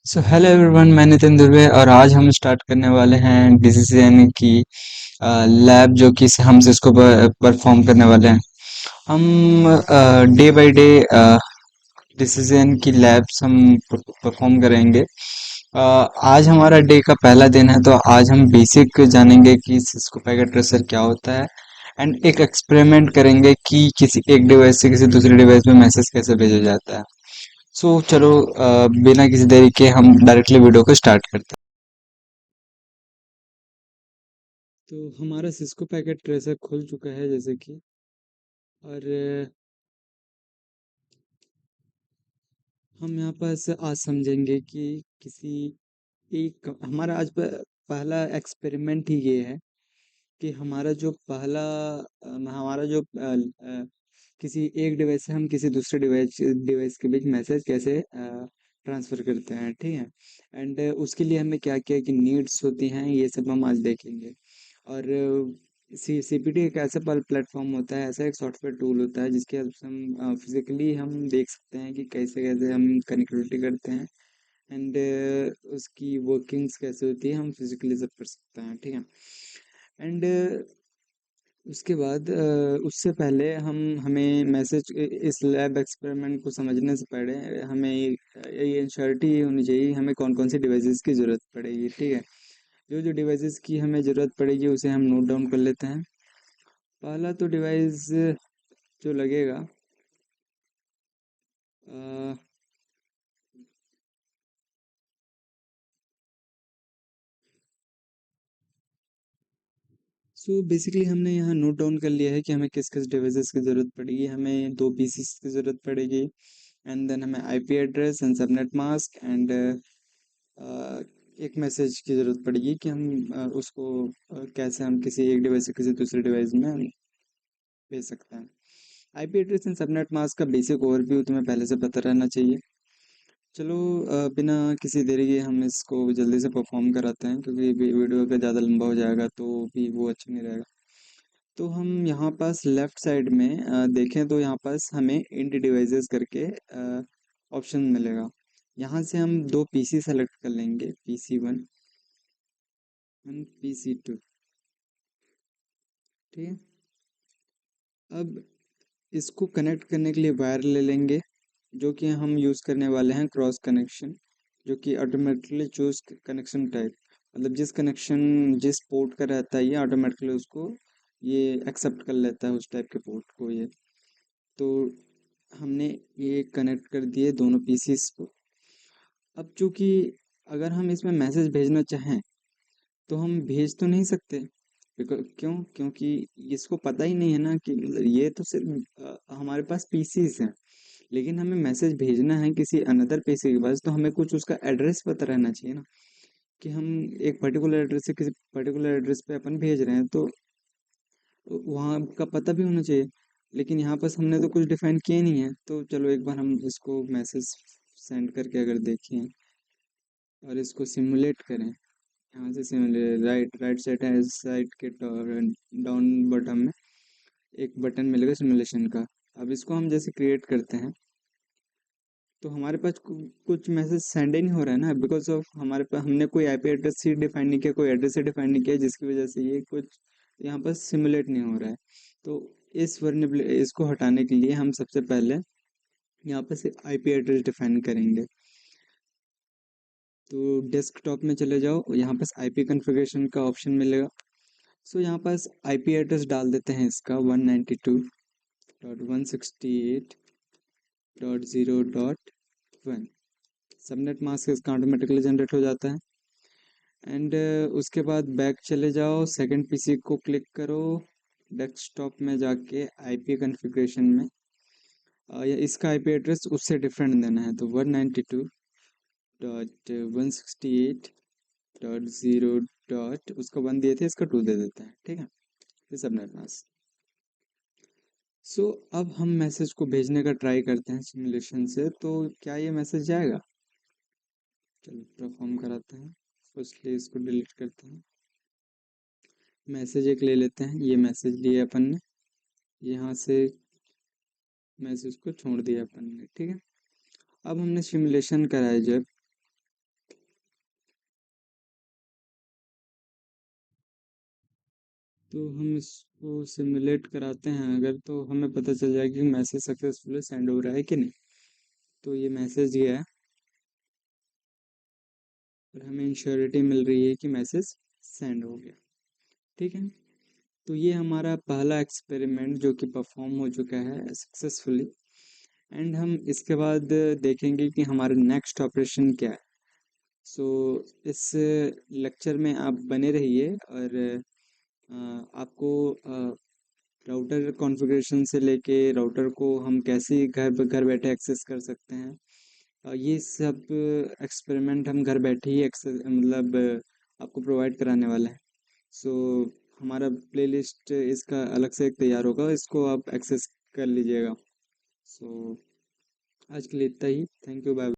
So hello everyone, मैं नितिन दुर्वे और आज हम स्टार्ट करने वाले हैं डिसीजन की लैब जो कि हम इसको परफॉर्म करने वाले हैं। हम डे बाय डे डिसीजन की लैब्स हम परफॉर्म करेंगे। आज हमारा डे का पहला दिन है, तो आज हम बेसिक जानेंगे कि सिस्को पैकेट ट्रेसर क्या होता है एंड एक एक्सपेरिमेंट करेंगे कि किसी एक डिवाइस से किसी दूसरे डिवाइस में मैसेज कैसे भेजा जाता है। सो चलो, बिना किसी देरी के हम डायरेक्टली वीडियो को स्टार्ट करते हैं। तो हमारा सिस्को पैकेट ट्रेसर खुल चुका है जैसे कि, और हम यहाँ पर से आज समझेंगे कि किसी एक हमारा आज पहला एक्सपेरिमेंट ही ये है कि हमारा जो पहला हमारा जो किसी एक डिवाइस से हम किसी दूसरे डिवाइस डिवाइस के बीच मैसेज कैसे ट्रांसफ़र करते हैं, ठीक है। एंड उसके लिए हमें क्या क्या की नीड्स होती हैं, ये सब हम आज देखेंगे। और सीपीटी एक ऐसा प्लेटफॉर्म होता है, ऐसा एक सॉफ्टवेयर टूल होता है जिसके हेल्प से हम फिजिकली हम देख सकते हैं कि कैसे कैसे हम कनेक्टिविटी करते हैं एंड उसकी वर्किंग्स कैसे होती है, हम फिजिकली सब कर सकते हैं, ठीक है। एंड उसके बाद उससे पहले हमें मैसेज इस लैब एक्सपेरिमेंट को समझने से पहले हमें ये इंश्योरिटी होनी चाहिए हमें कौन कौन सी डिवाइसेस की ज़रूरत पड़ेगी, ठीक है। जो जो डिवाइसेस की हमें ज़रूरत पड़ेगी उसे हम नोट डाउन कर लेते हैं। पहला तो डिवाइस जो लगेगा, सो बेसिकली हमने यहाँ नोट डाउन कर लिया है कि हमें किस किस डिवाइसेस की ज़रूरत पड़ेगी। हमें दो पीसीस की ज़रूरत पड़ेगी एंड देन हमें IP address and subnet mask and एक मैसेज की ज़रूरत पड़ेगी कि हम उसको कैसे हम किसी एक डिवाइस से किसी दूसरे डिवाइस में भेज सकते हैं। IP address and subnet mask का बेसिक ओवरव्यू तुम्हें पहले से पता रहना चाहिए। चलो, बिना किसी देरी के हम इसको जल्दी से परफॉर्म कराते हैं, क्योंकि वीडियो अगर ज़्यादा लंबा हो जाएगा तो भी वो अच्छा नहीं रहेगा। तो हम यहाँ पास लेफ्ट साइड में देखें तो यहाँ पास हमें इंट डिवाइसेस करके ऑप्शन मिलेगा। यहाँ से हम दो पीसी सेलेक्ट कर लेंगे, PC1 एंड PC2, ठीक है। अब इसको कनेक्ट करने के लिए वायर ले लेंगे, जो कि हम यूज़ करने वाले हैं क्रॉस कनेक्शन, जो कि ऑटोमेटिकली चूज कनेक्शन टाइप, मतलब जिस कनेक्शन जिस पोर्ट का रहता है ये ऑटोमेटिकली उसको ये एक्सेप्ट कर लेता है उस टाइप के पोर्ट को ये। तो हमने ये कनेक्ट कर दिए दोनों पीसीस को। अब चूंकि अगर हम इसमें मैसेज भेजना चाहें तो हम भेज तो नहीं सकते, क्यों? क्योंकि इसको पता ही नहीं है ना कि मतलब ये तो सिर्फ हमारे पास पीसीस हैं, लेकिन हमें मैसेज भेजना है किसी अनदर पीसी के पास, तो हमें कुछ उसका एड्रेस पता रहना चाहिए ना, कि हम एक पर्टिकुलर एड्रेस से किसी पर्टिकुलर एड्रेस पे अपन भेज रहे हैं, तो वहाँ का पता भी होना चाहिए। लेकिन यहाँ पर हमने तो कुछ डिफाइन किया नहीं है, तो चलो एक बार हम इसको मैसेज सेंड करके अगर देखें और इसको सिमुलेट करें। यहाँ से सिमुलेट राइट राइट साइड है, साइड के डाउन बटन में एक बटन मिलेगा सिमुलेशन का। अब इसको हम जैसे क्रिएट करते हैं तो हमारे पास कुछ मैसेज सेंड ही नहीं हो रहा है ना, बिकॉज ऑफ हमारे पास हमने कोई आईपी एड्रेस ही डिफाइन नहीं किया, कोई एड्रेस ही डिफाइन नहीं किया, जिसकी वजह से ये कुछ यहाँ पर सिमुलेट नहीं हो रहा है। तो इस वर्नेबिलिटी इसको हटाने के लिए हम सबसे पहले यहाँ पर से आईपी एड्रेस डिफाइन करेंगे। तो डेस्कटॉप में चले जाओ, यहाँ पर आईपी कॉन्फ़िगरेशन का ऑप्शन मिलेगा। सो यहाँ पास आईपी एड्रेस डाल देते हैं इसका 192.168.0.1। सबनेट मास्क इसका ऑटोमेटिकली जनरेट हो जाता है। एंड उसके बाद बैक चले जाओ, सेकंड पीसी को क्लिक करो, डेस्कटॉप में जाके आईपी कॉन्फ़िगरेशन में या इसका आईपी एड्रेस उससे डिफरेंट देना है, तो 192.168.0. उसका 1 दिए थे, इसका 2 दे देते हैं, ठीक है। ये सबनेट मास्क। सो अब हम मैसेज को भेजने का ट्राई करते हैं सिमुलेशन से, तो क्या ये मैसेज जाएगा? चलो परफॉर्म कराते हैं। फर्स्टली इसको डिलीट करते हैं, मैसेज एक ले लेते हैं। ये मैसेज लिए अपन ने, यहाँ से मैसेज को छोड़ दिया अपन ने, ठीक है। अब हमने सिमुलेशन कराया जब, तो हम इसको सिमुलेट कराते हैं अगर, तो हमें पता चल जाएगा कि मैसेज सक्सेसफुली सेंड हो रहा है कि नहीं। तो ये मैसेज ये है और हमें इंश्योरिटी मिल रही है कि मैसेज सेंड हो गया। ठीक है, तो ये हमारा पहला एक्सपेरिमेंट जो कि परफॉर्म हो चुका है सक्सेसफुली। एंड हम इसके बाद देखेंगे कि हमारा नेक्स्ट ऑपरेशन क्या है। सो इस लेक्चर में आप बने रहिए और आपको राउटर कॉन्फ़िगरेशन से लेके राउटर को हम कैसे घर बैठे एक्सेस कर सकते हैं, ये सब एक्सपेरिमेंट हम घर बैठे ही एक्सेस मतलब आपको प्रोवाइड कराने वाले हैं। सो हमारा प्लेलिस्ट इसका अलग से एक तैयार होगा, इसको आप एक्सेस कर लीजिएगा। सो आज के लिए इतना ही। Thank you, bye.